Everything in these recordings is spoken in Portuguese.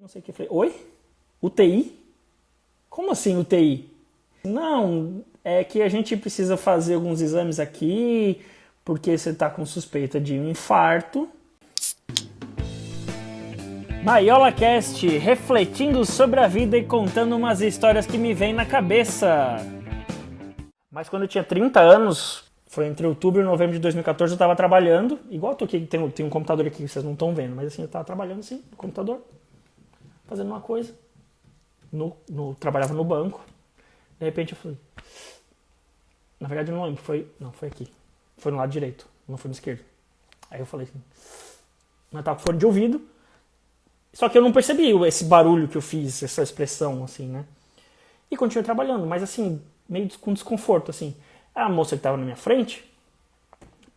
sei o que. Eu falei, oi? UTI? Como assim UTI? Não, é que a gente precisa fazer alguns exames aqui, porque você tá com suspeita de um infarto. MaiolaCast, refletindo sobre a vida e contando umas histórias que me vêm na cabeça. Mas quando eu tinha 30 anos, foi entre outubro e novembro de 2014, eu tava trabalhando, igual eu tô aqui, tem um computador aqui que vocês não estão vendo, mas assim, eu tava trabalhando assim, no computador, fazendo uma coisa. Trabalhava no banco. De repente eu falei... Na verdade eu não lembro, foi aqui. Foi no lado direito, não foi no esquerdo. Aí eu falei assim... Mas tava com fone de ouvido. Só que eu não percebi esse barulho que eu fiz, essa expressão, assim, né? E continuei trabalhando, mas assim, meio com desconforto, assim. A moça que tava na minha frente,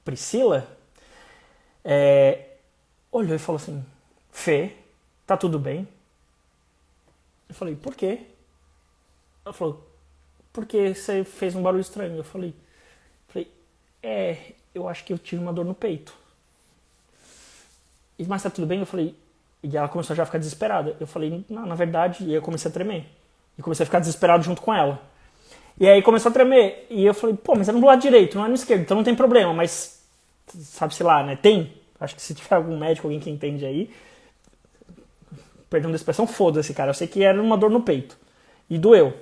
Priscila, olhou e falou assim... Fê, tá tudo bem? Eu falei, por quê? Ela falou, porque você fez um barulho estranho. Eu falei, eu acho que eu tive uma dor no peito. Mas tá tudo bem? Eu falei, e ela começou já a ficar desesperada. Eu falei, não, na verdade, e aí eu comecei a tremer. E comecei a ficar desesperado junto com ela. E aí começou a tremer. E eu falei, pô, mas é no lado direito, não é no esquerdo, então não tem problema. Mas, sabe-se lá, né? Tem. Acho que se tiver algum médico, alguém que entende aí, perdão da expressão, foda-se, cara. Eu sei que era uma dor no peito. E doeu.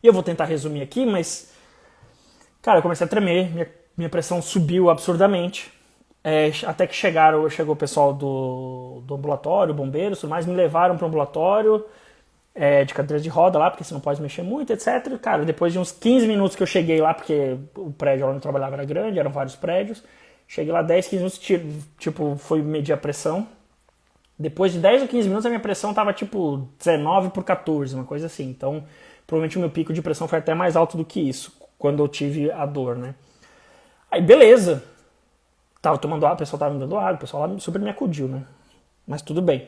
E eu vou tentar resumir aqui, mas... Cara, eu comecei a tremer, minha pressão subiu absurdamente. Até que chegou o pessoal do ambulatório, bombeiros, tudo mais, me levaram para o ambulatório de cadeira de roda lá, porque você não pode mexer muito, etc. Cara, depois de uns 15 minutos que eu cheguei lá, porque o prédio onde eu trabalhava era grande, eram vários prédios, cheguei lá 10, 15 minutos, tipo, fui medir a pressão. Depois de 10 ou 15 minutos a minha pressão tava tipo 19/14, uma coisa assim. Então, provavelmente o meu pico de pressão foi até mais alto do que isso, quando eu tive a dor, né? Aí, beleza. Tava tomando água, o pessoal tava me dando água, o pessoal lá super me acudiu, né? Mas tudo bem.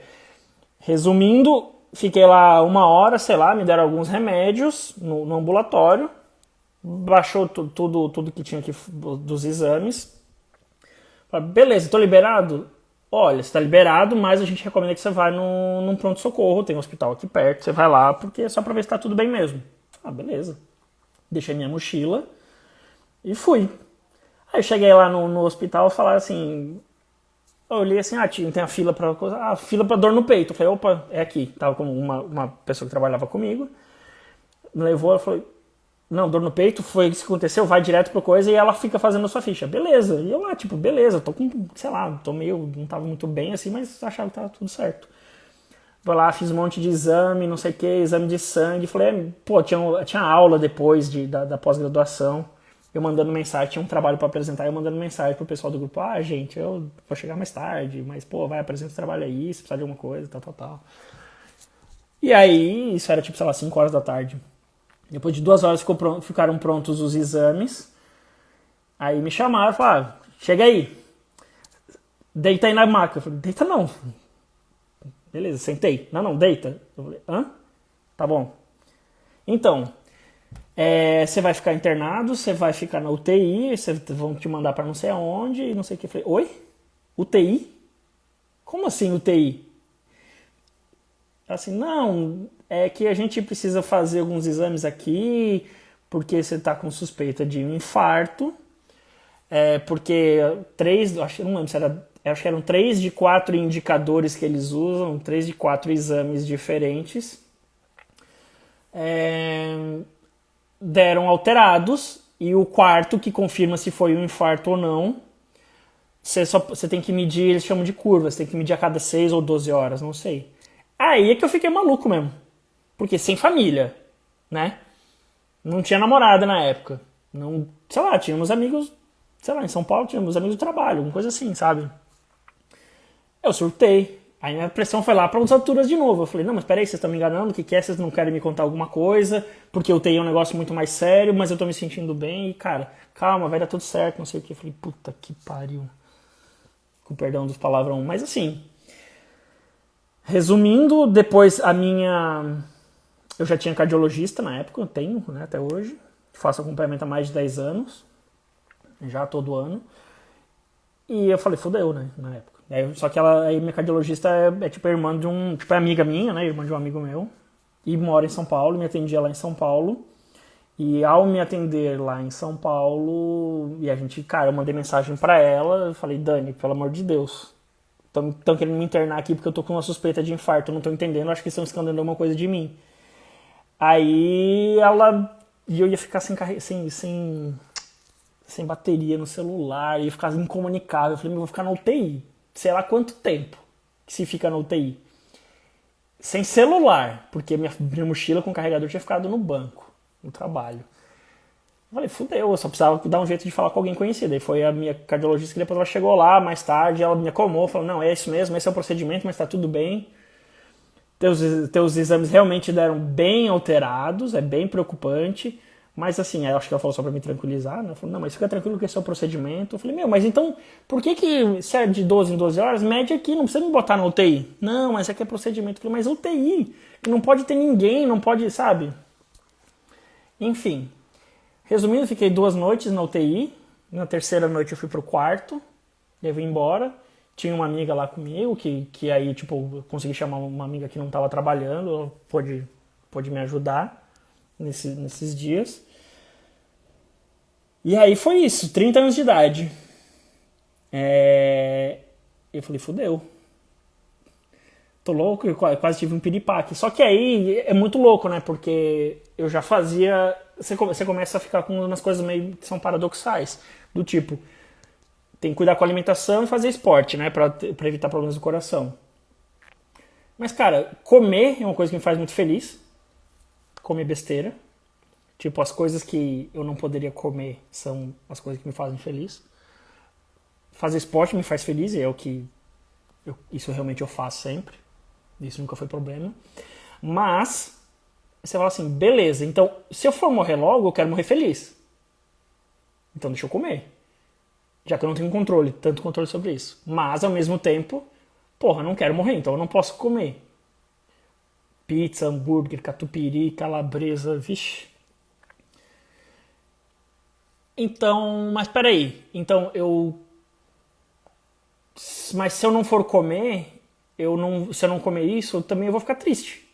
Resumindo, fiquei lá 1 hora, sei lá, me deram alguns remédios no ambulatório. Baixou tudo que tinha aqui dos exames. Falei, beleza, tô liberado? Olha, você tá liberado, mas a gente recomenda que você vá num pronto-socorro, tem um hospital aqui perto, você vai lá, porque é só pra ver se tá tudo bem mesmo. Ah, beleza. Deixei minha mochila e fui. Aí eu cheguei lá no hospital e falaram assim... Eu olhei assim, tem a fila pra... fila pra dor no peito. Eu falei, opa, é aqui. Tava com uma pessoa que trabalhava comigo. Me levou, ela falou... Não, dor no peito, foi isso que aconteceu, vai direto pro coisa e ela fica fazendo a sua ficha. Beleza. E eu lá, tipo, beleza, tô com, sei lá, não tava muito bem assim, mas achava que tava tudo certo. Vou lá, fiz um monte de exame, não sei o que, exame de sangue. Falei, pô, tinha aula depois da pós-graduação. Eu mandando mensagem, tinha um trabalho pra apresentar, eu mandando mensagem pro pessoal do grupo, gente, eu vou chegar mais tarde, mas, pô, vai, apresenta o trabalho aí, se precisar de alguma coisa, tal. E aí, isso era tipo, sei lá, 5 horas da tarde. Depois de 2 horas ficaram prontos os exames. Aí me chamaram e falaram, chega aí. Deita aí na maca. Eu falei, deita não. Beleza, sentei. Não, deita. Eu falei, hã? Tá bom. Então, você vai ficar internado, você vai ficar na UTI, vão te mandar pra não sei aonde, e não sei o que. Eu falei, oi? UTI? Como assim UTI? Assim, não, é que a gente precisa fazer alguns exames aqui, porque você tá com suspeita de um infarto, porque não lembro se era, acho que eram 3 de 4 indicadores que eles usam, 3 de 4 exames diferentes, deram alterados, e o quarto, que confirma se foi um infarto ou não, você tem que medir, eles chamam de curva, você tem que medir a cada 6 ou 12 horas, não sei. Aí é que eu fiquei maluco mesmo. Porque sem família, né? Não tinha namorada na época. Não, sei lá, tínhamos amigos, sei lá, em São Paulo tínhamos amigos do trabalho, alguma coisa assim, sabe? Eu surtei. Aí minha pressão foi lá para as alturas de novo. Eu falei, não, mas peraí, vocês estão me enganando, o que é? Vocês não querem me contar alguma coisa? Porque eu tenho um negócio muito mais sério, mas eu tô me sentindo bem. E, cara, calma, vai dar tudo certo, não sei o que. Eu falei, puta que pariu. Com perdão dos palavrão. Mas assim... Resumindo, depois eu já tinha cardiologista na época, eu tenho, né, até hoje. Faço acompanhamento há mais de 10 anos, já todo ano. E eu falei, fodeu, né, na época. Só que ela, aí minha cardiologista é tipo irmã de um, tipo é amiga minha, né, irmã de um amigo meu, e mora em São Paulo, me atendia lá em São Paulo. E ao me atender lá em São Paulo, e a gente, cara, eu mandei mensagem pra ela, eu falei, Dani, pelo amor de Deus, estão querendo me internar aqui porque eu tô com uma suspeita de infarto, eu não tô entendendo, acho que estão escondendo alguma coisa de mim. Aí ela, e eu ia ficar sem bateria no celular, ia ficar incomunicável, eu falei, eu vou ficar na UTI, sei lá quanto tempo que se fica na UTI. Sem celular, porque minha mochila com carregador tinha ficado no banco, no trabalho. Eu falei, fudeu, eu só precisava dar um jeito de falar com alguém conhecido. Aí foi a minha cardiologista que depois ela chegou lá, mais tarde, ela me acalmou, falou, não, é isso mesmo, esse é o procedimento, mas tá tudo bem. Teus exames realmente deram bem alterados, é bem preocupante. Mas assim, eu acho que ela falou só pra me tranquilizar, né? Ela falou, não, mas fica tranquilo que esse é o procedimento. Eu falei, mas então, por que se é de 12 em 12 horas, mede aqui, não precisa me botar na UTI. Não, mas isso aqui é procedimento. Eu falei, mas UTI, não pode ter ninguém, não pode, sabe? Enfim, resumindo, fiquei 2 noites na UTI. Na terceira noite eu fui pro quarto, eu vim embora. Tinha uma amiga lá comigo, que aí, tipo, eu consegui chamar uma amiga que não estava trabalhando, ela pôde me ajudar nesses dias. E aí foi isso, 30 anos de idade. Eu falei, fudeu. Tô louco, eu quase tive um piripaque. Só que aí é muito louco, né? Porque eu já fazia... Você começa a ficar com umas coisas meio que são paradoxais. Do tipo, tem que cuidar com a alimentação e fazer esporte, né? Pra evitar problemas do coração. Mas, cara, comer é uma coisa que me faz muito feliz. Comer besteira. Tipo, as coisas que eu não poderia comer são as coisas que me fazem feliz. Fazer esporte me faz feliz, e é o que... isso realmente eu faço sempre. Isso nunca foi problema. Mas, você fala assim, beleza, então, se eu for morrer logo, eu quero morrer feliz. Então deixa eu comer. Já que eu não tenho tanto controle sobre isso. Mas, ao mesmo tempo, porra, eu não quero morrer, então eu não posso comer. Pizza, hambúrguer, catupiry, calabresa, vixe. Então, mas peraí. Então mas se eu não for comer, se eu não comer isso, eu também vou ficar triste.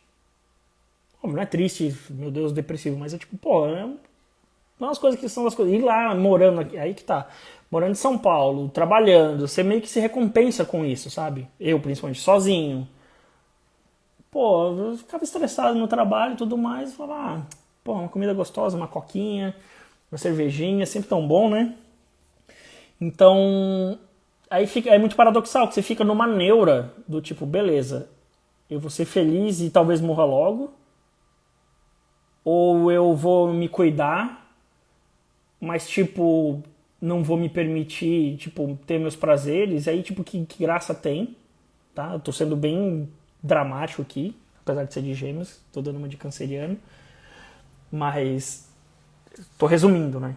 Não é triste, meu Deus, depressivo, mas é tipo, pô, não as coisas que são as coisas. Ir lá, morando aqui, aí que tá. Morando em São Paulo, trabalhando, você meio que se recompensa com isso, sabe? Eu, principalmente, sozinho. Pô, eu ficava estressado no trabalho e tudo mais, falava, pô, uma comida gostosa, uma coquinha, uma cervejinha, sempre tão bom, né? Então, aí é muito paradoxal, que você fica numa neura do tipo, beleza, eu vou ser feliz e talvez morra logo, ou eu vou me cuidar, mas tipo, não vou me permitir, tipo, ter meus prazeres, aí tipo, que graça tem, tá? Eu tô sendo bem dramático aqui, apesar de ser de gêmeos, tô dando uma de canceriano, mas tô resumindo, né?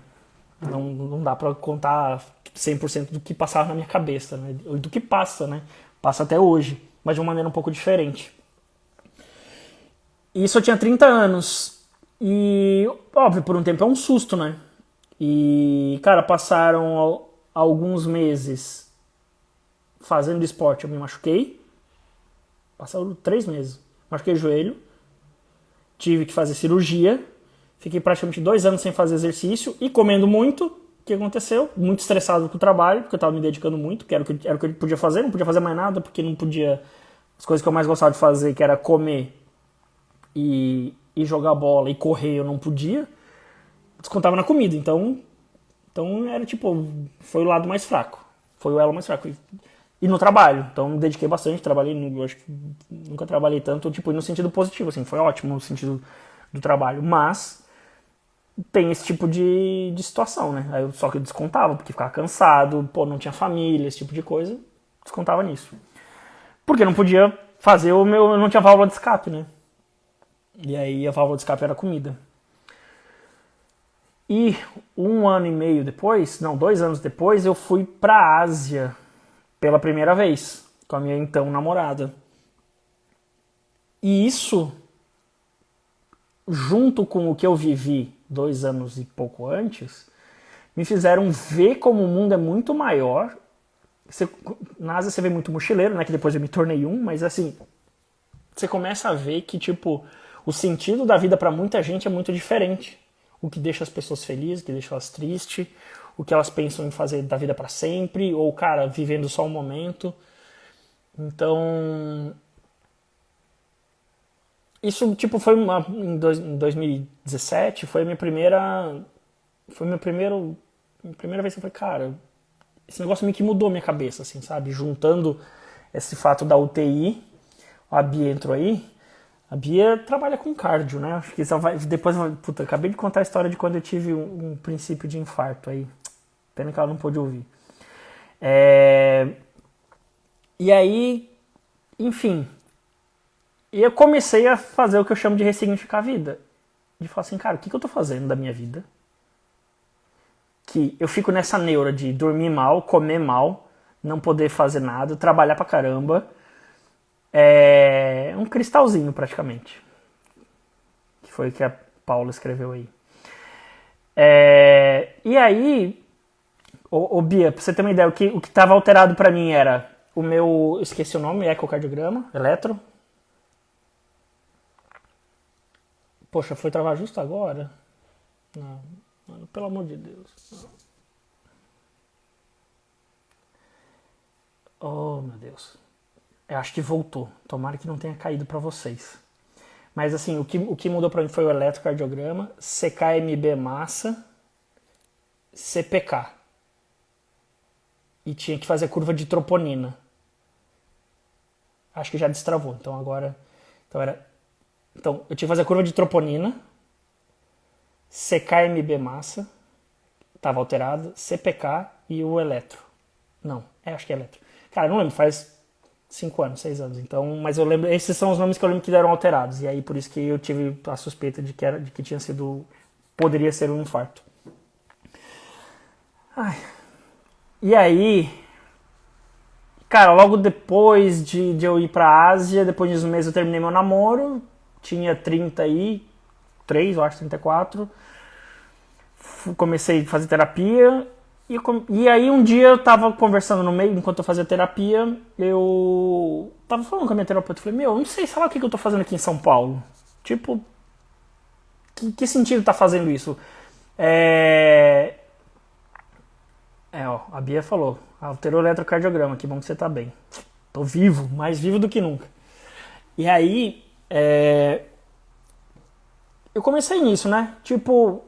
Não dá pra contar 100% do que passava na minha cabeça, né? Do que passa, né? Passa até hoje, mas de uma maneira um pouco diferente. Isso eu tinha 30 anos. E, óbvio, por um tempo é um susto, né? E, cara, passaram alguns meses fazendo esporte, eu me machuquei. Passaram 3 meses. Machuquei o joelho. Tive que fazer cirurgia. Fiquei praticamente 2 anos sem fazer exercício e comendo muito. O que aconteceu? Muito estressado com o trabalho, porque eu estava me dedicando muito, que era o que eu podia fazer, não podia fazer mais nada, porque não podia... As coisas que eu mais gostava de fazer, que era comer e jogar bola e correr, eu não podia. Descontava na comida, então era tipo... Foi o lado mais fraco. Foi o elo mais fraco. E no trabalho, então me dediquei bastante, eu acho que nunca trabalhei tanto, tipo, no sentido positivo, assim, foi ótimo no sentido do trabalho, mas tem esse tipo de situação, né? Aí só que eu descontava, porque ficava cansado, pô, não tinha família, esse tipo de coisa, descontava nisso. Porque não podia fazer eu não tinha válvula de escape, né? E aí a válvula de escape era comida. E 1 ano e meio depois, não, 2 anos depois, eu fui pra Ásia pela primeira vez, com a minha então namorada. E isso, junto com o que eu vivi 2 anos e pouco antes, me fizeram ver como o mundo é muito maior, Na Ásia você vê muito mochileiro, né? Que depois eu me tornei um, mas assim, você começa a ver que, tipo, o sentido da vida pra muita gente é muito diferente. O que deixa as pessoas felizes, o que deixa elas tristes, o que elas pensam em fazer da vida pra sempre, ou, cara, vivendo só um momento. Então, isso, tipo, em 2017, foi a minha primeira. Foi minha primeira vez que eu falei, cara, esse negócio meio que mudou minha cabeça, assim, sabe? Juntando esse fato da UTI, a Bia entrou aí. A Bia trabalha com cardio, né? Acho que depois, puta, acabei de contar a história de quando eu tive um princípio de infarto aí. Pena que ela não pôde ouvir. E aí, enfim, e eu comecei a fazer o que eu chamo de ressignificar a vida. De falar assim, cara, o que eu tô fazendo da minha vida? Que eu fico nessa neura de dormir mal, comer mal, não poder fazer nada, trabalhar pra caramba. É um cristalzinho, praticamente. Que foi o que a Paula escreveu aí. E aí, Bia, pra você ter uma ideia, o que estava alterado pra mim era o meu, esqueci o nome, ecocardiograma, eletro. Poxa, foi travar justo agora? Não, mano, pelo amor de Deus. Não. Oh, meu Deus. Eu acho que voltou. Tomara que não tenha caído pra vocês. Mas assim, o que mudou pra mim foi o eletrocardiograma, CKMB massa, CPK. E tinha que fazer curva de troponina. Acho que já destravou. Então agora... Então, eu tinha que fazer a curva de troponina, CKMB massa, estava alterado, CPK e o eletro. Não, acho que é eletro. Cara, não lembro, faz 5 anos, 6 anos. Então, mas eu lembro, esses são os nomes que eu lembro que deram alterados. E aí por isso que eu tive a suspeita de que tinha sido, poderia ser um infarto. Ai. E aí, cara, logo depois de eu ir pra Ásia, depois de uns meses eu terminei meu namoro, tinha 33, eu acho, 34. Comecei a fazer terapia. E aí um dia eu tava conversando no meio, enquanto eu fazia terapia, eu tava falando com a minha terapeuta, eu falei, não sei, sei lá o que eu tô fazendo aqui em São Paulo. Tipo, que sentido tá fazendo isso? A Bia falou, alterou o eletrocardiograma, que bom que você tá bem. Tô vivo, mais vivo do que nunca. E aí, eu comecei nisso, né? Tipo,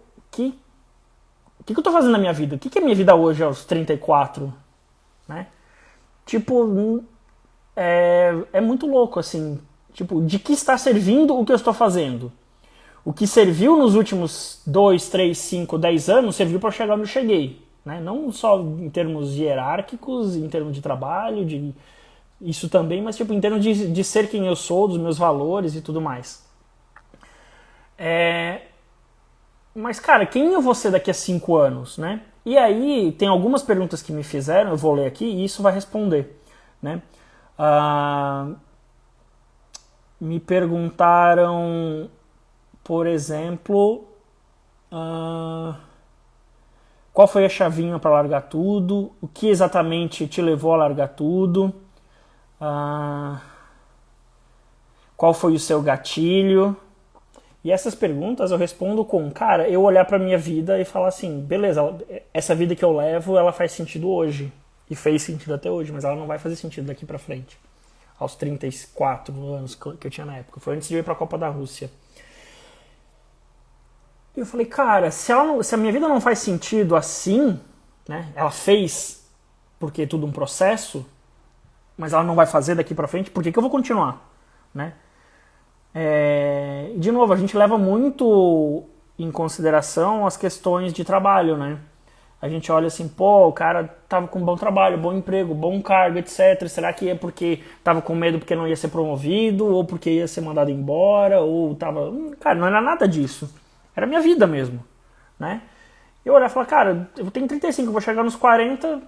o que eu tô fazendo na minha vida? O que é minha vida hoje aos 34? Né? Tipo, é muito louco, assim. Tipo, de que está servindo o que eu estou fazendo? O que serviu nos últimos 2, 3, 5, 10 anos serviu para chegar onde eu cheguei. Né? Não só em termos hierárquicos, em termos de trabalho, isso também, mas tipo, em termos de ser quem eu sou, dos meus valores e tudo mais. Mas, cara, quem eu vou ser daqui a 5 anos, né? E aí, tem algumas perguntas que me fizeram, eu vou ler aqui e isso vai responder, né? Me perguntaram, por exemplo, qual foi a chavinha para largar tudo? O que exatamente te levou a largar tudo? Qual foi o seu gatilho? E essas perguntas eu respondo com, cara, eu olhar pra minha vida e falar assim, beleza, essa vida que eu levo, ela faz sentido hoje. E fez sentido até hoje, mas ela não vai fazer sentido daqui pra frente. Aos 34 anos que eu tinha na época. Foi antes de eu ir pra Copa da Rússia. E eu falei, cara, se a minha vida não faz sentido assim, né? Ela fez porque é tudo um processo, mas ela não vai fazer daqui pra frente, por que eu vou continuar? Né? De novo, a gente leva muito em consideração as questões de trabalho, né? A gente olha assim, pô, o cara tava com um bom trabalho, bom emprego, bom cargo, etc. Será que é porque tava com medo porque não ia ser promovido, ou porque ia ser mandado embora, ou tava... Cara, não era nada disso. Era a minha vida mesmo, né? Eu olhar e falar, cara, eu tenho 35, vou chegar nos 40,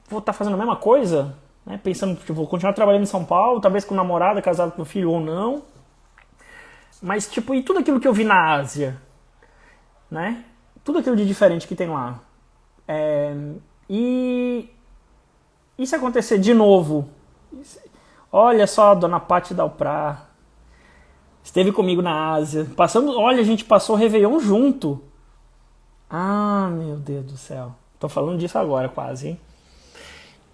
vou estar fazendo a mesma coisa, né? Pensando que vou continuar trabalhando em São Paulo, talvez com namorada, casado com filho ou não. Mas, tipo, e tudo aquilo que eu vi na Ásia, né? Tudo aquilo de diferente que tem lá. E E se acontecer de novo? Olha só, a dona Paty Dalprá esteve comigo na Ásia. Olha, a gente passou o Réveillon junto. Ah, meu Deus do céu. Tô falando disso agora quase, hein?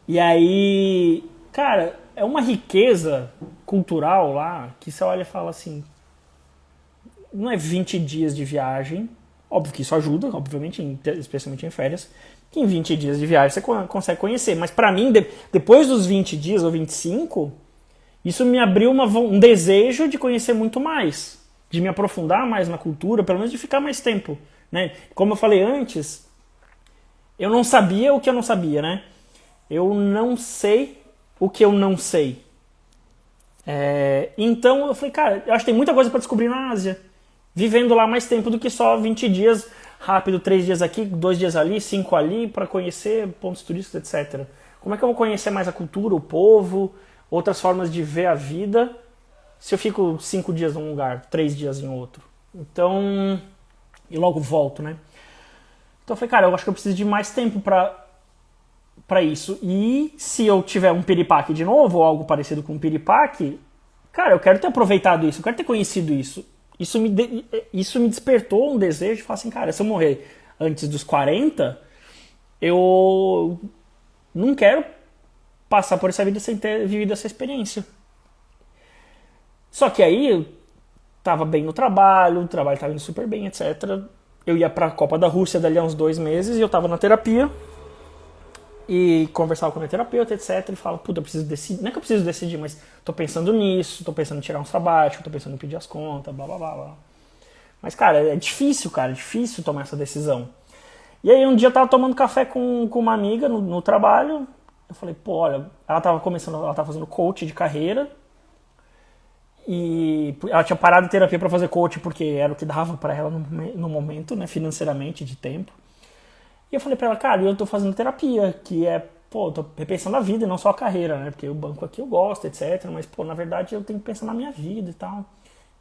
E aí, cara, é uma riqueza cultural lá que você olha e fala assim, não é 20 dias de viagem, óbvio que isso ajuda, obviamente, especialmente em férias, que em 20 dias de viagem você consegue conhecer, mas pra mim, depois dos 20 dias ou 25, isso me abriu um desejo de conhecer muito mais, de me aprofundar mais na cultura, pelo menos de ficar mais tempo, né? Como eu falei antes, eu não sabia o que eu não sabia, né? Eu não sei o que eu não sei. Então eu falei, cara, eu acho que tem muita coisa para descobrir na Ásia. Vivendo lá mais tempo do que só 20 dias, rápido, 3 dias aqui, 2 dias ali, 5 ali, para conhecer pontos turísticos, etc. Como é que eu vou conhecer mais a cultura, o povo, outras formas de ver a vida, se eu fico 5 dias num lugar, 3 dias em outro? Então, e logo volto, né? Então eu falei, cara, eu acho que eu preciso de mais tempo para isso. E se eu tiver um piripaque de novo, ou algo parecido com um piripaque, cara, eu quero ter aproveitado isso, eu quero ter conhecido isso. Isso me despertou um desejo de falar assim, cara, se eu morrer antes dos 40, eu não quero passar por essa vida sem ter vivido essa experiência. Só que aí eu tava bem no trabalho, o trabalho tava indo super bem, etc. Eu ia pra Copa da Rússia dali a uns 2 meses e eu tava na terapia. E conversava com a minha terapeuta, etc. E fala, puta, eu preciso decidir. Não é que eu preciso decidir, mas tô pensando nisso, tô pensando em tirar um sabático, tô pensando em pedir as contas, blá blá blá blá. Mas, cara, é difícil, tomar essa decisão. E aí um dia eu tava tomando café com uma amiga no trabalho. Eu falei, pô, olha, ela tava fazendo coach de carreira. E ela tinha parado de terapia pra fazer coach porque era o que dava pra ela no momento, né, financeiramente, de tempo. E eu falei pra ela, cara, eu tô fazendo terapia, que é, pô, tô repensando a vida e não só a carreira, né? Porque o banco aqui eu gosto, etc. Mas, pô, na verdade eu tenho que pensar na minha vida e tal.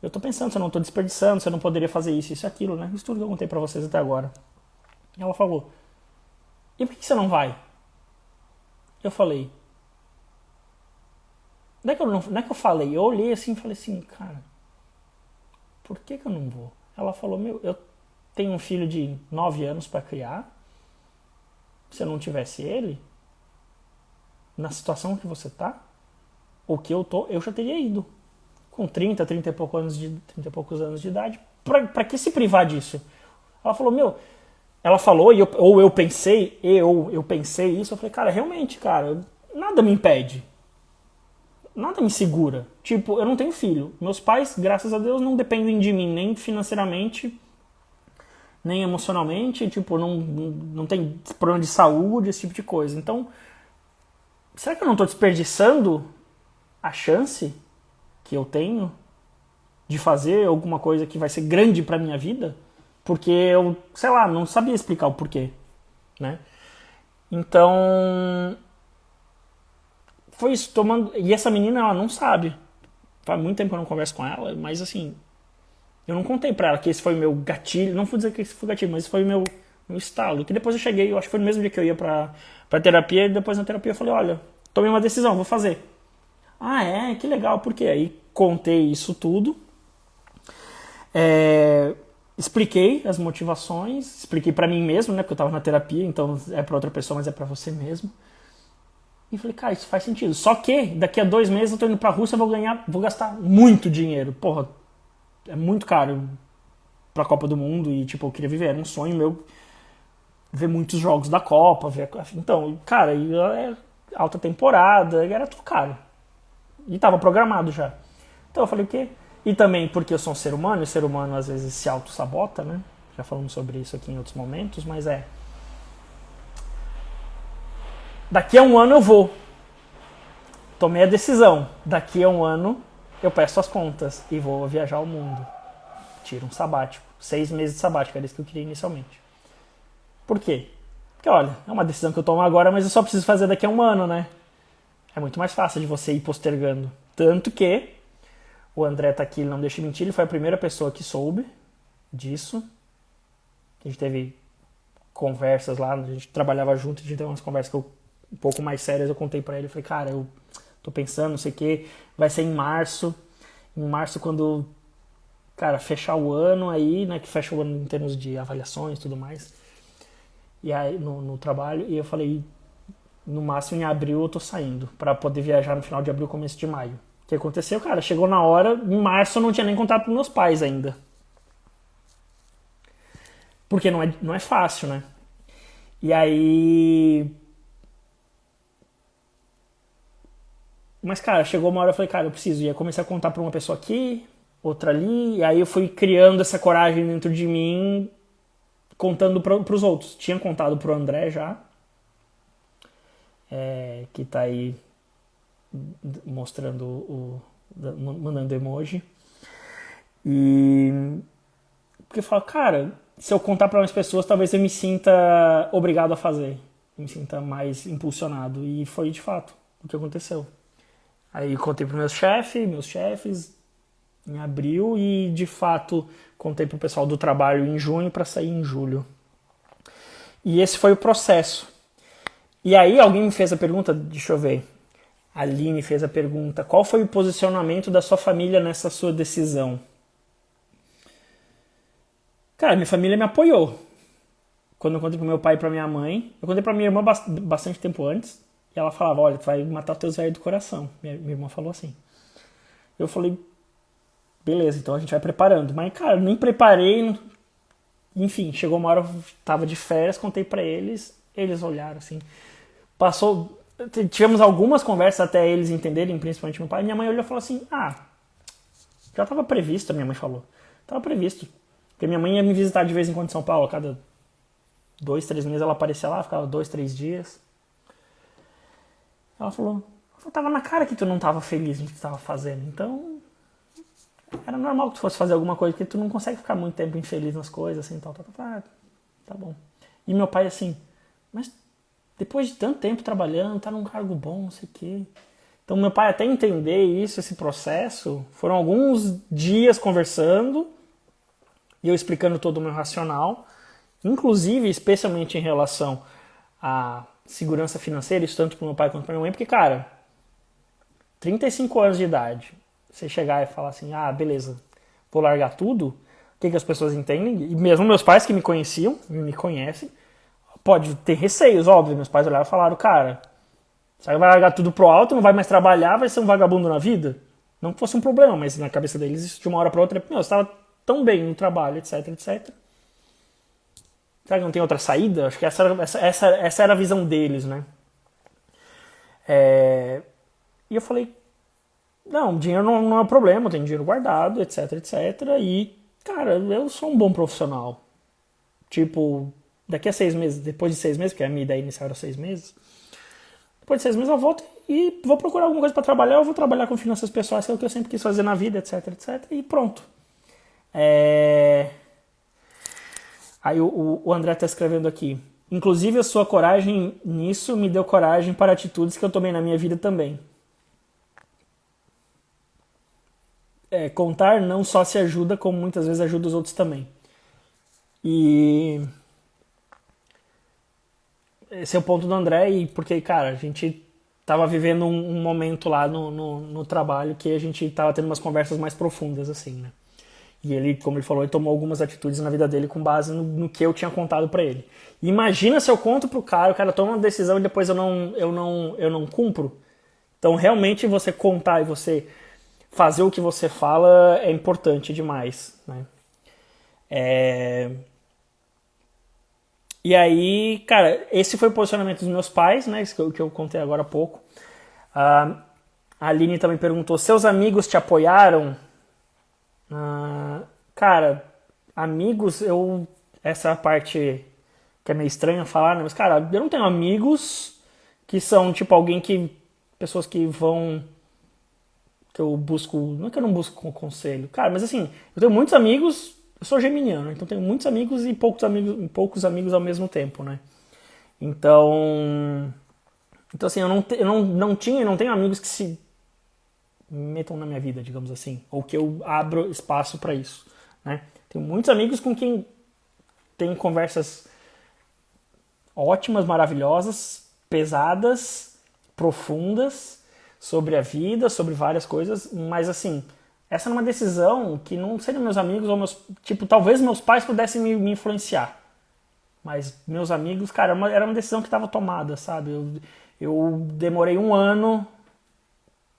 Eu tô pensando se eu não tô desperdiçando, se eu não poderia fazer isso e aquilo, né? Isso tudo que eu contei pra vocês até agora. E ela falou, e por que você não vai? Eu falei, não é que eu falei, eu olhei assim e falei assim, cara, por que eu não vou? Ela falou, meu, eu tenho um filho de 9 anos pra criar. Se eu não tivesse ele, na situação que você tá, ou que eu tô, eu já teria ido. Com 30 e poucos anos de idade. Pra que se privar disso? Ela falou, ela falou, eu pensei isso, eu falei, cara, realmente, cara, nada me impede. Nada me segura. Tipo, eu não tenho filho. Meus pais, graças a Deus, não dependem de mim, nem financeiramente, nem emocionalmente, tipo, não tem problema de saúde, esse tipo de coisa. Então, será que eu não estou desperdiçando a chance que eu tenho de fazer alguma coisa que vai ser grande pra minha vida? Porque eu, sei lá, não sabia explicar o porquê, né? Então, foi isso, E essa menina, ela não sabe. Faz muito tempo que eu não converso com ela, mas assim, eu não contei pra ela que esse foi o meu gatilho. Não vou dizer que esse foi o gatilho, mas esse foi o meu estalo. Que depois eu cheguei, eu acho que foi no mesmo dia que eu ia pra terapia. E depois na terapia eu falei, olha, tomei uma decisão, vou fazer. Ah, que legal, por quê? Aí contei isso tudo. Expliquei as motivações. Expliquei pra mim mesmo, né? Porque eu tava na terapia, então é pra outra pessoa, mas é pra você mesmo. E falei, cara, isso faz sentido. Só que daqui a 2 meses eu tô indo pra Rússia, vou gastar muito dinheiro. Porra, é muito caro pra Copa do Mundo e, tipo, eu queria viver. Era um sonho meu ver muitos jogos da Copa. Então, cara, é alta temporada, era tudo caro. E tava programado já. Então eu falei, o quê? E também porque eu sou um ser humano, e o ser humano às vezes se auto-sabota, né? Já falamos sobre isso aqui em outros momentos, mas daqui a 1 ano eu vou. Tomei a decisão. Daqui a 1 ano eu peço as contas e vou viajar ao mundo. Tiro um sabático. 6 meses de sabático, era isso que eu queria inicialmente. Por quê? Porque, olha, é uma decisão que eu tomo agora, mas eu só preciso fazer daqui a 1 ano, né? É muito mais fácil de você ir postergando. Tanto que o André tá aqui, ele não deixa mentir, ele foi a primeira pessoa que soube disso. A gente teve conversas lá, a gente trabalhava junto, a gente teve umas conversas que eu um pouco mais sérias, eu contei pra ele. Eu falei, cara, eu tô pensando, não sei o que, vai ser em março. Em março, quando, cara, fechar o ano aí, né, que fecha o ano em termos de avaliações e tudo mais, e aí no trabalho, e eu falei, no máximo em abril eu tô saindo, pra poder viajar no final de abril, começo de maio. O que aconteceu, cara? Chegou na hora, em março eu não tinha nem contato com meus pais ainda. Porque não é fácil, né? E aí. Mas, cara, chegou uma hora eu falei, cara, eu preciso. E aí comecei a contar pra uma pessoa aqui, outra ali, e aí eu fui criando essa coragem dentro de mim, contando pros outros. Tinha contado pro André já, que tá aí mostrando mandando emoji. E. Porque eu falo, cara, se eu contar pra mais pessoas, talvez eu me sinta obrigado a fazer. Me sinta mais impulsionado. E foi de fato o que aconteceu. Aí contei pros meus chefes em abril e de fato contei pro pessoal do trabalho em junho para sair em julho. E esse foi o processo. E aí alguém me fez a pergunta, deixa eu ver. A Aline fez a pergunta, qual foi o posicionamento da sua família nessa sua decisão? Cara, minha família me apoiou. Quando eu contei pro meu pai e pra minha mãe, eu contei pra minha irmã bastante tempo antes, e ela falava, olha, tu vai matar teus velhos do coração. Minha irmã falou assim. Eu falei, beleza, então a gente vai preparando. Mas, cara, nem preparei. Enfim, chegou uma hora, eu tava de férias, contei pra eles, eles olharam assim. Passou, tivemos algumas conversas até eles entenderem, principalmente meu pai. Minha mãe olhou e falou assim, já tava previsto, a minha mãe falou. Tava previsto. Porque minha mãe ia me visitar de vez em quando em São Paulo, a cada 2, 3 meses ela aparecia lá, ficava 2, 3 dias. Ela falou, tava na cara que tu não tava feliz no que tu tava fazendo, então era normal que tu fosse fazer alguma coisa, porque tu não consegue ficar muito tempo infeliz nas coisas, assim, tal. Tá bom. E meu pai assim, mas depois de tanto tempo trabalhando, tá num cargo bom, não sei o quê. Então meu pai até entender isso, esse processo, foram alguns dias conversando, e eu explicando todo o meu racional, inclusive, especialmente em relação à segurança financeira, isso tanto para meu pai quanto para minha mãe, porque, cara, 35 anos de idade, você chegar e falar assim, beleza, vou largar tudo, o que as pessoas entendem? E mesmo meus pais que me conheciam, me conhecem, pode ter receios, óbvio, meus pais olharam e falaram, cara, você vai largar tudo pro alto, não vai mais trabalhar, vai ser um vagabundo na vida? Não que fosse um problema, mas na cabeça deles, isso de uma hora para outra, você estava tão bem no trabalho, etc, etc. Será que não tem outra saída? Acho que essa era a visão deles, né? E eu falei, não, dinheiro não é problema, eu tenho dinheiro guardado, etc, etc. E, cara, eu sou um bom profissional. Tipo, daqui a 6 meses, depois de 6 meses, porque a minha ideia inicial era 6 meses, depois de 6 meses eu volto e vou procurar alguma coisa para trabalhar, eu vou trabalhar com finanças pessoais, que é o que eu sempre quis fazer na vida, etc, etc. E pronto. Aí o André está escrevendo aqui. Inclusive a sua coragem nisso me deu coragem para atitudes que eu tomei na minha vida também. Contar não só se ajuda, como muitas vezes ajuda os outros também. E esse é o ponto do André, e porque, cara, a gente tava vivendo um momento lá no trabalho que a gente tava tendo umas conversas mais profundas, assim, né? E ele, como ele falou, ele tomou algumas atitudes na vida dele com base no que eu tinha contado pra ele. E imagina se eu conto pro cara, o cara toma uma decisão e depois eu não cumpro. Então, realmente, você contar e você fazer o que você fala é importante demais, né? E aí, cara, esse foi o posicionamento dos meus pais, né? Isso que eu contei agora há pouco. A Aline também perguntou, seus amigos te apoiaram? Cara, amigos, essa é a parte que é meio estranha falar, né? Mas, cara, eu não tenho amigos que são, tipo, pessoas que vão, que eu busco, não é que eu não busco conselho, cara, mas assim, eu tenho muitos amigos, eu sou geminiano, então tenho muitos amigos e poucos amigos ao mesmo tempo, né? Então assim, eu não tinha e não tenho amigos que se metam na minha vida, digamos assim, ou que eu abro espaço para isso, né? Tenho muitos amigos com quem tenho conversas ótimas, maravilhosas, pesadas, profundas, sobre a vida, sobre várias coisas, mas assim, essa era uma decisão que não seriam meus amigos ou meus... Tipo, talvez meus pais pudessem me influenciar, mas meus amigos, cara, era uma decisão que estava tomada, sabe? Eu demorei um ano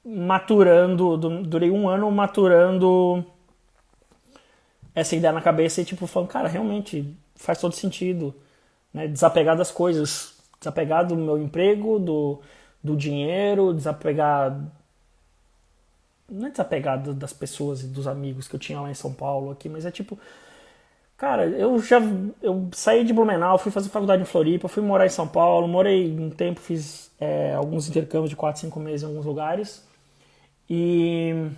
maturando, durei um ano maturando essa ideia na cabeça e tipo, falando, cara, realmente faz todo sentido, né? Desapegar das coisas, desapegar do meu emprego, do dinheiro, desapegar... Não é desapegar das pessoas e dos amigos que eu tinha lá em São Paulo aqui, mas é tipo, cara, eu saí de Blumenau, fui fazer faculdade em Floripa, fui morar em São Paulo, morei um tempo, fiz alguns intercâmbios de 4, 5 meses em alguns lugares. E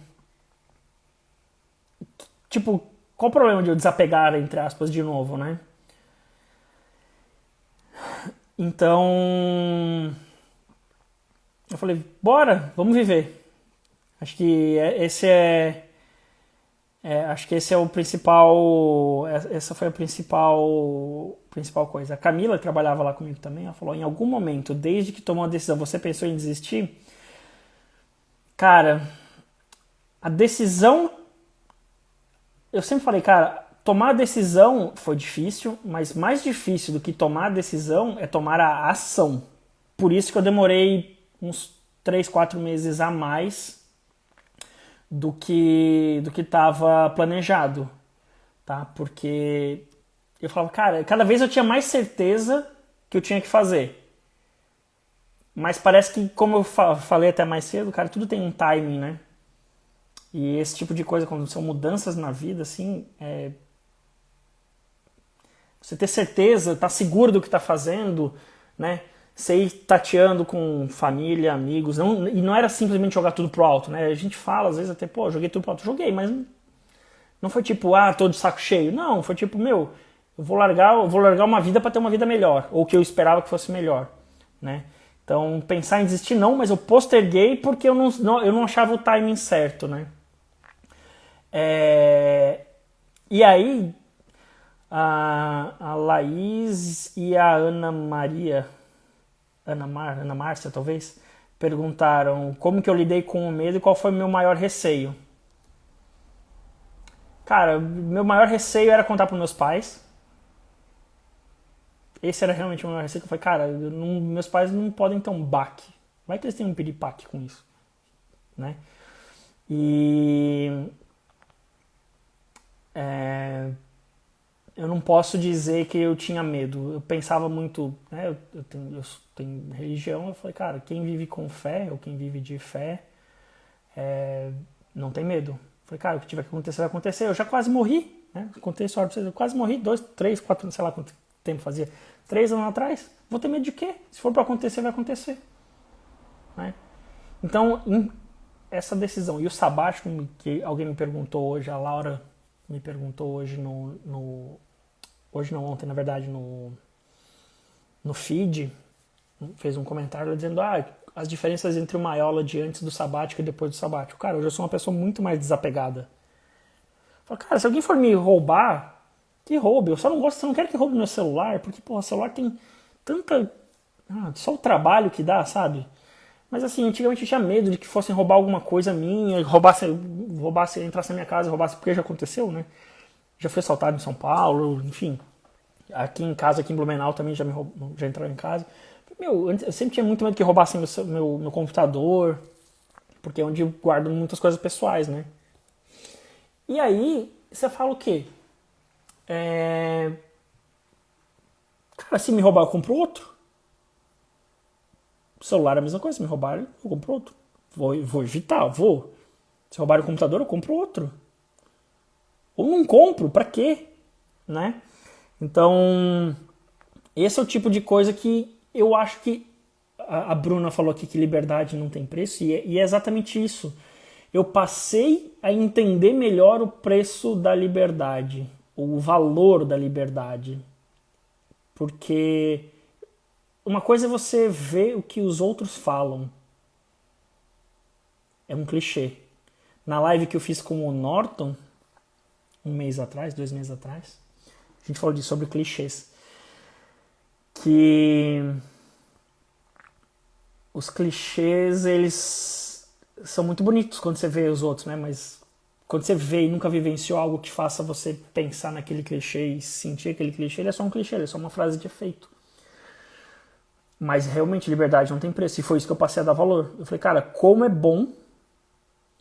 tipo, qual o problema de eu desapegar, entre aspas, de novo, né? Então, eu falei, bora, vamos viver. Acho que acho que esse é o principal. Essa foi a principal coisa. A Camila, que trabalhava lá comigo também, ela falou: em algum momento, desde que tomou a decisão, você pensou em desistir? Cara, a decisão. Eu sempre falei, cara, tomar a decisão foi difícil, mas mais difícil do que tomar a decisão é tomar a ação. Por isso que eu demorei uns 3, 4 meses a mais do que estava planejado, tá? Porque eu falava, cara, cada vez eu tinha mais certeza que eu tinha que fazer. Mas parece que, como eu falei até mais cedo, cara, tudo tem um timing, né? E esse tipo de coisa, quando são mudanças na vida, assim, você ter certeza, estar seguro do que está fazendo, né? Você ir tateando com família, amigos, e não era simplesmente jogar tudo pro alto, né? A gente fala, às vezes, até, pô, joguei tudo pro alto. Joguei, mas não foi tipo, tô de saco cheio. Não, foi tipo, eu vou largar uma vida para ter uma vida melhor, ou que eu esperava que fosse melhor, né? Então, pensar em desistir não, mas eu posterguei porque eu não achava o timing certo, né? E aí, a Laís e a Ana Márcia, talvez, perguntaram como que eu lidei com o medo e qual foi o meu maior receio. Cara, meu maior receio era contar para meus pais. Esse era realmente o meu maior receio. Eu falei, cara, meus pais não podem ter um baque. Vai que eles têm um piripaque com isso, né? E eu não posso dizer que eu tinha medo. Eu pensava muito, né? Eu tenho religião. Eu falei, cara, quem vive com fé ou quem vive de fé não tem medo. Eu falei, cara, o que tiver que acontecer vai acontecer. Eu já quase morri, né? Contei a história pra vocês. Eu quase morri 2, 3, 4, sei lá quanto tempo fazia. 3 anos atrás. Vou ter medo de quê? Se for pra acontecer, vai acontecer, né? Então, essa decisão e o sabático que alguém me perguntou hoje, a Laura me perguntou hoje hoje não, ontem na verdade no feed, fez um comentário dizendo as diferenças entre uma aula de antes do sabático e depois do sabático. Cara, hoje eu sou uma pessoa muito mais desapegada. Eu falo, cara, se alguém for me roubar, que roube. Eu só não quero que roube meu celular, porque o celular tem tanta... só o trabalho que dá, sabe? Mas assim, antigamente eu tinha medo de que fossem roubar alguma coisa minha, entrasse na minha casa, roubasse, porque já aconteceu, né? Já fui assaltado em São Paulo, enfim. Aqui em casa, aqui em Blumenau também já entraram em casa. Eu sempre tinha muito medo que roubassem meu computador, porque é onde eu guardo muitas coisas pessoais, né? E aí, você fala o quê? Cara, se me roubar, eu compro outro. O celular é a mesma coisa, se me roubarem, eu compro outro. Vou evitar, vou. Se roubarem o computador, eu compro outro. Ou não compro, pra quê? Né? Então, esse é o tipo de coisa que eu acho que a Bruna falou aqui que liberdade não tem preço, e é exatamente isso. Eu passei a entender melhor o preço da liberdade, o valor da liberdade. Porque uma coisa é você ver o que os outros falam. É um clichê. Na live que eu fiz com o Norton, 1 mês atrás, 2 meses atrás, a gente falou sobre clichês. Que os clichês, eles são muito bonitos quando você vê os outros, né? Mas quando você vê e nunca vivenciou algo que faça você pensar naquele clichê e sentir aquele clichê, ele é só um clichê, ele é só uma frase de efeito. Mas realmente liberdade não tem preço. E foi isso que eu passei a dar valor. Eu falei, cara, como é bom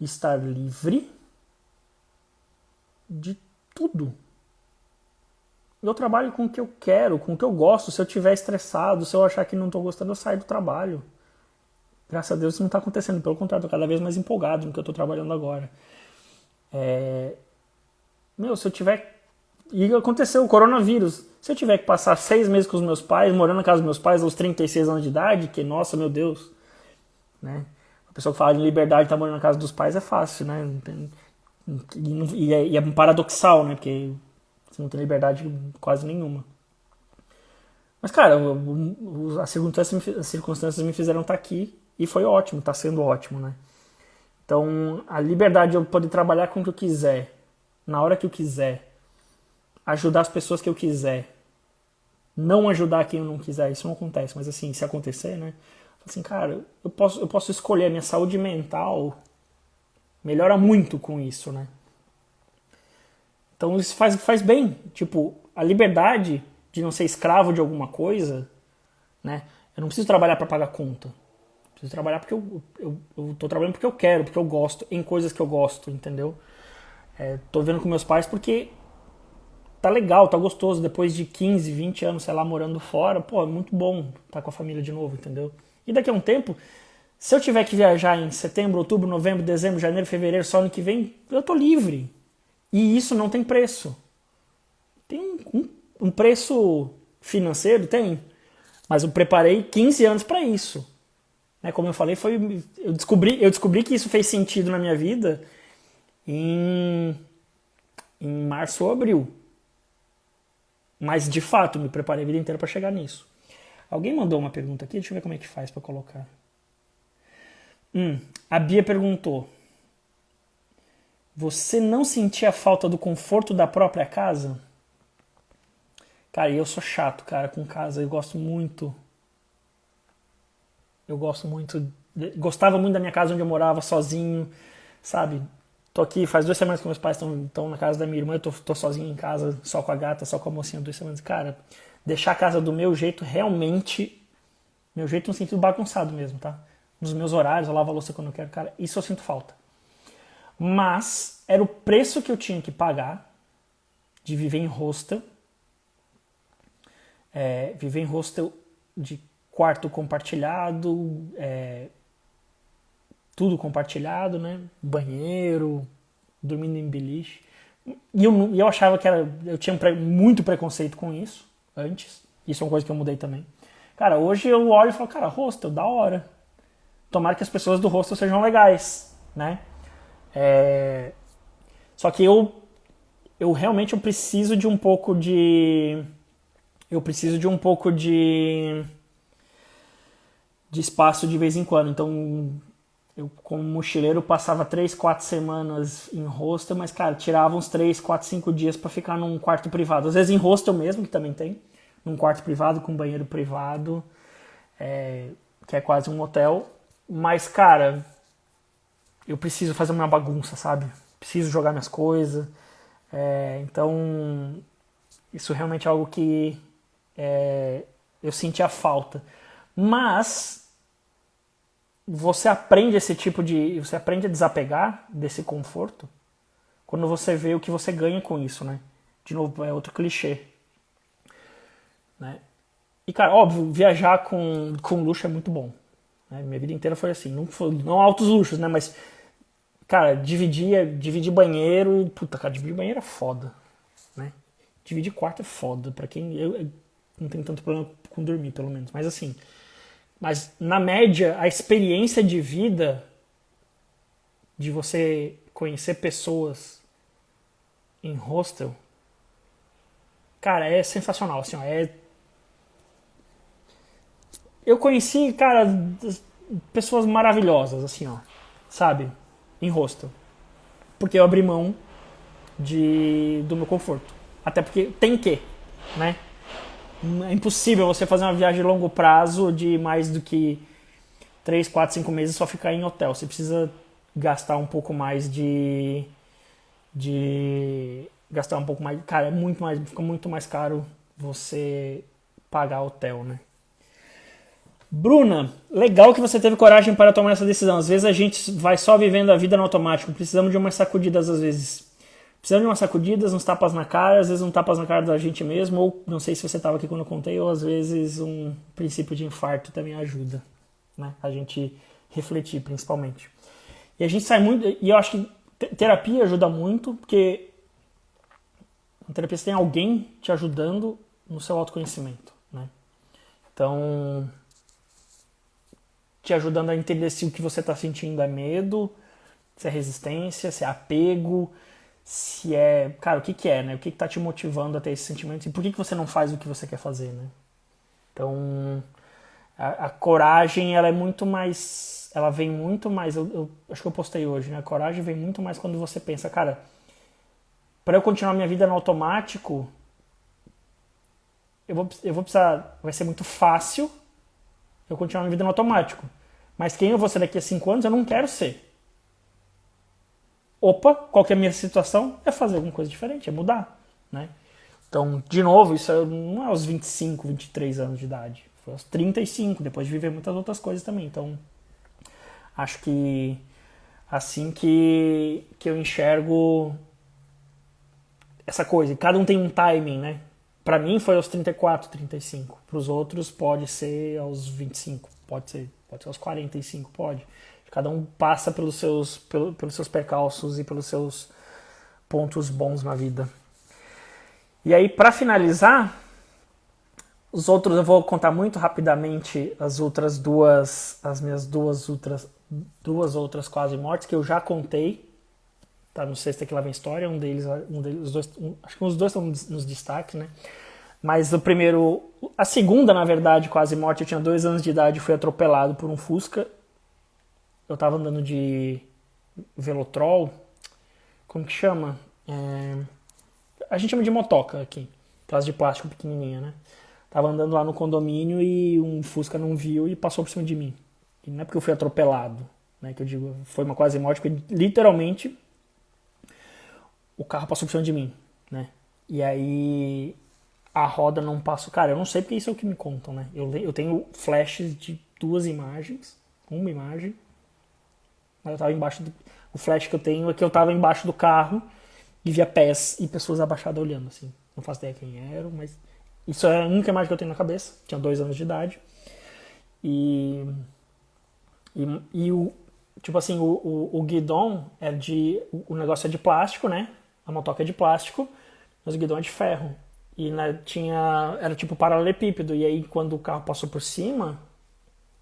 estar livre de tudo. Eu trabalho com o que eu quero, com o que eu gosto. Se eu estiver estressado, se eu achar que não estou gostando, eu saio do trabalho. Graças a Deus isso não está acontecendo. Pelo contrário, estou cada vez mais empolgado no que eu estou trabalhando agora. Se eu tiver... E aconteceu o coronavírus. Se eu tiver que passar 6 meses com os meus pais, morando na casa dos meus pais aos 36 anos de idade, que, nossa, meu Deus, né? A pessoa que fala de liberdade tá morando na casa dos pais é fácil, né? E é paradoxal, né? Porque você não tem liberdade quase nenhuma. Mas, cara, as circunstâncias me fizeram estar aqui e foi ótimo, tá sendo ótimo, né? Então, a liberdade de eu poder trabalhar com o que eu quiser, na hora que eu quiser, ajudar as pessoas que eu quiser, não ajudar quem eu não quiser, isso não acontece, mas assim, se acontecer, né? Assim, cara, eu posso escolher, a minha saúde mental melhora muito com isso, né? Então isso faz bem, tipo, a liberdade de não ser escravo de alguma coisa, né? Eu não preciso trabalhar para pagar conta. Eu preciso trabalhar porque eu tô trabalhando porque eu quero, porque eu gosto, em coisas que eu gosto, entendeu? Tô vendo com meus pais porque tá legal, tá gostoso, depois de 15, 20 anos, sei lá, morando fora, pô, é muito bom estar com a família de novo, entendeu? E daqui a um tempo, se eu tiver que viajar em setembro, outubro, novembro, dezembro, janeiro, fevereiro, só ano que vem, eu tô livre. E isso não tem preço. Tem um preço financeiro? Tem. Mas eu preparei 15 anos para isso. Né? Como eu falei, eu descobri que isso fez sentido na minha vida em março ou abril. Mas, de fato, me preparei a vida inteira para chegar nisso. Alguém mandou uma pergunta aqui, deixa eu ver como é que faz para colocar. A Bia perguntou: você não sentia falta do conforto da própria casa? Cara, eu sou chato, cara, com casa. Eu gosto muito. Gostava muito da minha casa onde eu morava, sozinho, sabe? Tô aqui, faz 2 semanas que meus pais estão na casa da minha irmã, eu tô sozinho em casa, só com a gata, só com a mocinha, 2 semanas. Cara, deixar a casa do meu jeito, realmente, meu jeito no sentido bagunçado mesmo, tá? Nos meus horários, eu lavo a louça quando eu quero, cara, isso eu sinto falta. Mas era o preço que eu tinha que pagar de viver em hostel. Viver em hostel de quarto compartilhado, tudo compartilhado, né? Banheiro, dormindo em beliche. E eu achava que eu tinha muito preconceito com isso antes. Isso é uma coisa que eu mudei também. Cara, hoje eu olho e falo, cara, hostel, da hora. Tomara que as pessoas do hostel sejam legais, né? Só que eu realmente preciso de um pouco de... Eu preciso de um pouco de espaço de vez em quando. Então, eu como mochileiro passava 3, 4 semanas em hostel, mas, cara, tirava uns 3, 4, 5 dias pra ficar num quarto privado. Às vezes em hostel mesmo, que também tem. Num quarto privado, com banheiro privado, que é quase um hotel. Mas, cara, eu preciso fazer uma bagunça, sabe? Preciso jogar minhas coisas. Então, isso realmente é algo que eu sentia falta. Mas você aprende você aprende a desapegar desse conforto quando você vê o que você ganha com isso, né? De novo, é outro clichê, né? E, cara, óbvio, viajar com luxo é muito bom, né? Minha vida inteira foi assim, não altos luxos, né? Mas, cara, dividir banheiro, puta, cara, dividir banheiro é foda, né? Dividir quarto é foda, pra quem... Eu não tenho tanto problema com dormir, pelo menos, mas assim... Mas, na média, a experiência de vida de você conhecer pessoas em hostel, cara, é sensacional, assim, ó, Eu conheci, cara, pessoas maravilhosas, assim, ó, sabe, em hostel. Porque eu abri mão do meu conforto. Até porque tem que, né? É impossível você fazer uma viagem de longo prazo de mais do que 3, 4, 5 meses só ficar em hotel. Você precisa gastar um pouco mais gastar um pouco mais. Cara, fica muito mais caro você pagar hotel, né? Bruna, legal que você teve coragem para tomar essa decisão. Às vezes a gente vai só vivendo a vida no automático. Precisamos de umas sacudidas às vezes. Precisamos de umas sacudidas, uns tapas na cara, às vezes um tapas na cara da gente mesmo, ou não sei se você estava aqui quando eu contei, ou às vezes um princípio de infarto também ajuda, né? A gente refletir, principalmente. E a gente sai muito... E eu acho que terapia ajuda muito, porque na terapia você tem alguém te ajudando no seu autoconhecimento, né? Então, te ajudando a entender se o que você está sentindo é medo, se é resistência, se é apego, se é... Cara, o que que é, né? O que que tá te motivando a ter esse sentimento e por que que você não faz o que você quer fazer, né? Então, a coragem, ela é muito mais... Ela vem muito mais... Eu acho que eu postei hoje, né? A coragem vem muito mais quando você pensa, cara, para eu continuar minha vida no automático, eu vou precisar... Vai ser muito fácil eu continuar minha vida no automático. Mas quem eu vou ser daqui a 5 anos, eu não quero ser. Opa, qual que é a minha situação? É fazer alguma coisa diferente, é mudar, né? Então, de novo, isso não é aos 25, 23 anos de idade. Foi aos 35, depois de viver muitas outras coisas também. Então, acho que assim que eu enxergo essa coisa. Cada um tem um timing, né? Pra mim foi aos 34, 35. Pros outros pode ser aos 25, pode ser aos 45, pode. Cada um passa pelos seus percalços e pelos seus pontos bons na vida. E aí, para finalizar, os outros eu vou contar muito rapidamente as minhas duas outras quase mortes que eu já contei. Tá no Sexta que Lá Vem História, os dois, acho que os dois estão nos destaques, né? Mas a segunda, na verdade, quase morte, eu tinha 2 anos de idade, fui atropelado por um Fusca. Eu tava andando de Velotrol, como que chama? A gente chama de motoca aqui, aquelas de plástico pequenininha, né? Tava andando lá no condomínio e um Fusca não viu e passou por cima de mim. E não é porque eu fui atropelado, né? Que eu digo, foi uma quase morte, porque literalmente o carro passou por cima de mim, né? E aí a roda não passou. Cara, eu não sei porque isso é o que me contam, né? Eu tenho flashes de 2 imagens, uma imagem. Mas eu tava embaixo o flash que eu tenho é que eu tava embaixo do carro e via pés e pessoas abaixadas olhando, assim. Não faço ideia quem eram, mas isso é a única imagem que eu tenho na cabeça. Tinha 2 anos de idade. E o tipo assim, o guidão é o negócio é de plástico, né? A motoca é de plástico, mas o guidão é de ferro. E né, era tipo paralelepípedo. E aí quando o carro passou por cima,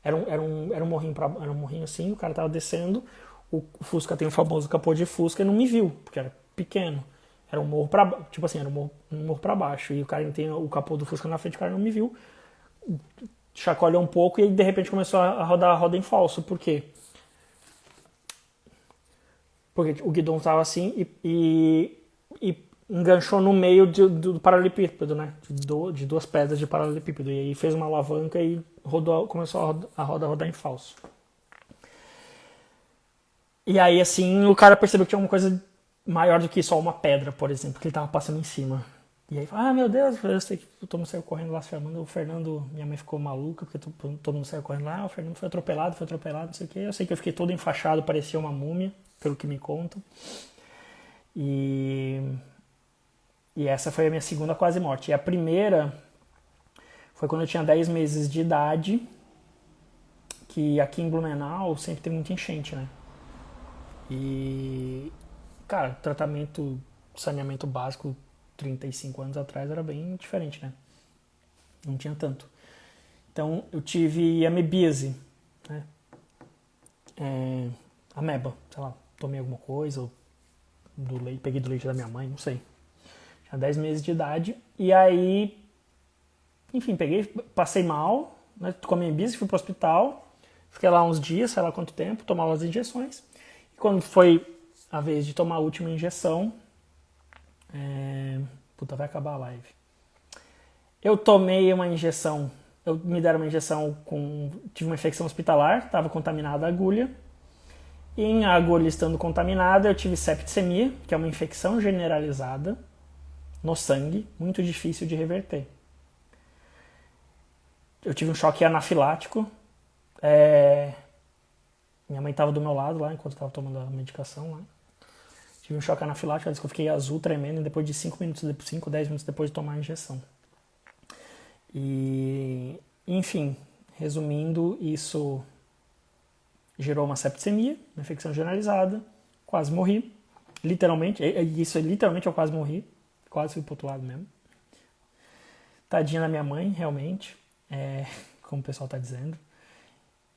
era um morrinho assim, o cara tava descendo, o Fusca tem o famoso capô de Fusca e não me viu, porque era pequeno. Era um morro pra baixo, tipo assim, era um morro pra baixo. E o cara tem o capô do Fusca na frente, o cara não me viu. Chacoalhou um pouco e aí, de repente começou a rodar a roda em falso. Por quê? Porque o guidão tava assim e enganchou no meio do paralelepípedo, né? De 2 pedras de paralelepípedo. E aí fez uma alavanca e começou a roda rodar em falso. E aí, assim, o cara percebeu que tinha uma coisa maior do que só uma pedra, por exemplo, que ele tava passando em cima. E aí, meu Deus, eu sei que todo mundo saiu correndo lá se chamando. O Fernando, minha mãe ficou maluca, porque todo mundo saiu correndo lá. O Fernando foi atropelado, não sei o quê. Eu sei que eu fiquei todo enfaixado, parecia uma múmia, pelo que me contam. E essa foi a minha segunda quase morte. E a primeira foi quando eu tinha 10 meses de idade, que aqui em Blumenau sempre tem muita enchente, né? E, cara, tratamento, saneamento básico 35 anos atrás era bem diferente, né? Não tinha tanto. Então eu tive amebíase, né? Ameba, sei lá, tomei alguma coisa, ou peguei do leite da minha mãe, não sei. Tinha 10 meses de idade, e aí, enfim, passei mal, né, com a amebíase, fui pro hospital, fiquei lá uns dias, sei lá quanto tempo, tomava as injeções, e quando foi a vez de tomar a última injeção, puta, vai acabar a live. Eu tomei uma injeção me deram uma injeção tive uma infecção hospitalar, estava contaminada a agulha. E em a agulha estando contaminada, eu tive septicemia, que é uma infecção generalizada no sangue, muito difícil de reverter. Eu tive um choque anafilático. Minha mãe estava do meu lado lá, enquanto eu estava tomando a medicação lá. Tive um choque anafilático, ela disse que eu fiquei azul, tremendo, depois de 5, 10 minutos depois de tomar a injeção. E, enfim, resumindo, isso gerou uma septicemia, uma infecção generalizada, quase morri. Literalmente, literalmente eu quase morri, quase fui pro outro lado mesmo. Tadinha da minha mãe, realmente, como o pessoal tá dizendo.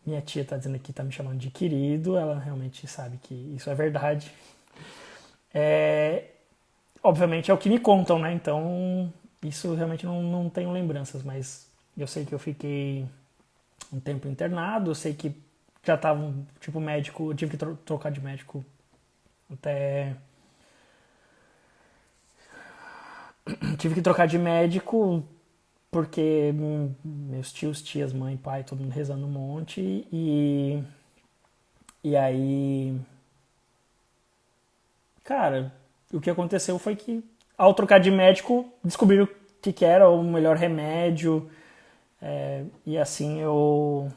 Minha tia tá dizendo aqui, tá me chamando de querido, ela realmente sabe que isso é verdade. Obviamente é o que me contam, né? Então, isso realmente não tenho lembranças, mas eu sei que eu fiquei um tempo internado, eu sei que já tava, tipo, médico, eu tive que trocar de médico até... Tive que trocar de médico porque meus tios, tias, mãe, pai, todo mundo rezando um monte e aí... Cara, o que aconteceu foi que ao trocar de médico descobriram que era o melhor remédio e assim eu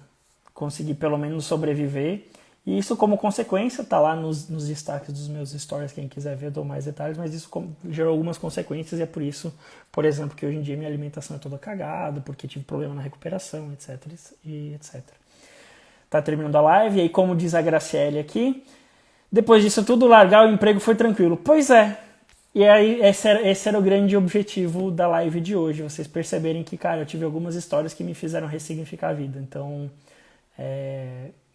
consegui pelo menos sobreviver. E isso como consequência, tá lá nos destaques dos meus stories, quem quiser ver eu dou mais detalhes, mas isso gerou algumas consequências e é por isso, por exemplo, que hoje em dia minha alimentação é toda cagada, porque tive problema na recuperação, etc. e etc. Tá terminando a live, e aí como diz a Graciele aqui, depois disso tudo, largar o emprego foi tranquilo. Pois é, e aí esse era o grande objetivo da live de hoje, vocês perceberem que, cara, eu tive algumas histórias que me fizeram ressignificar a vida, então...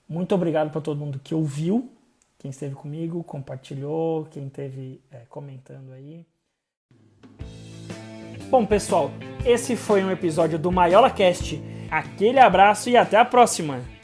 Muito obrigado para todo mundo que ouviu, quem esteve comigo, compartilhou, quem esteve comentando aí. Bom, pessoal, esse foi um episódio do MaiolaCast. Aquele abraço e até a próxima!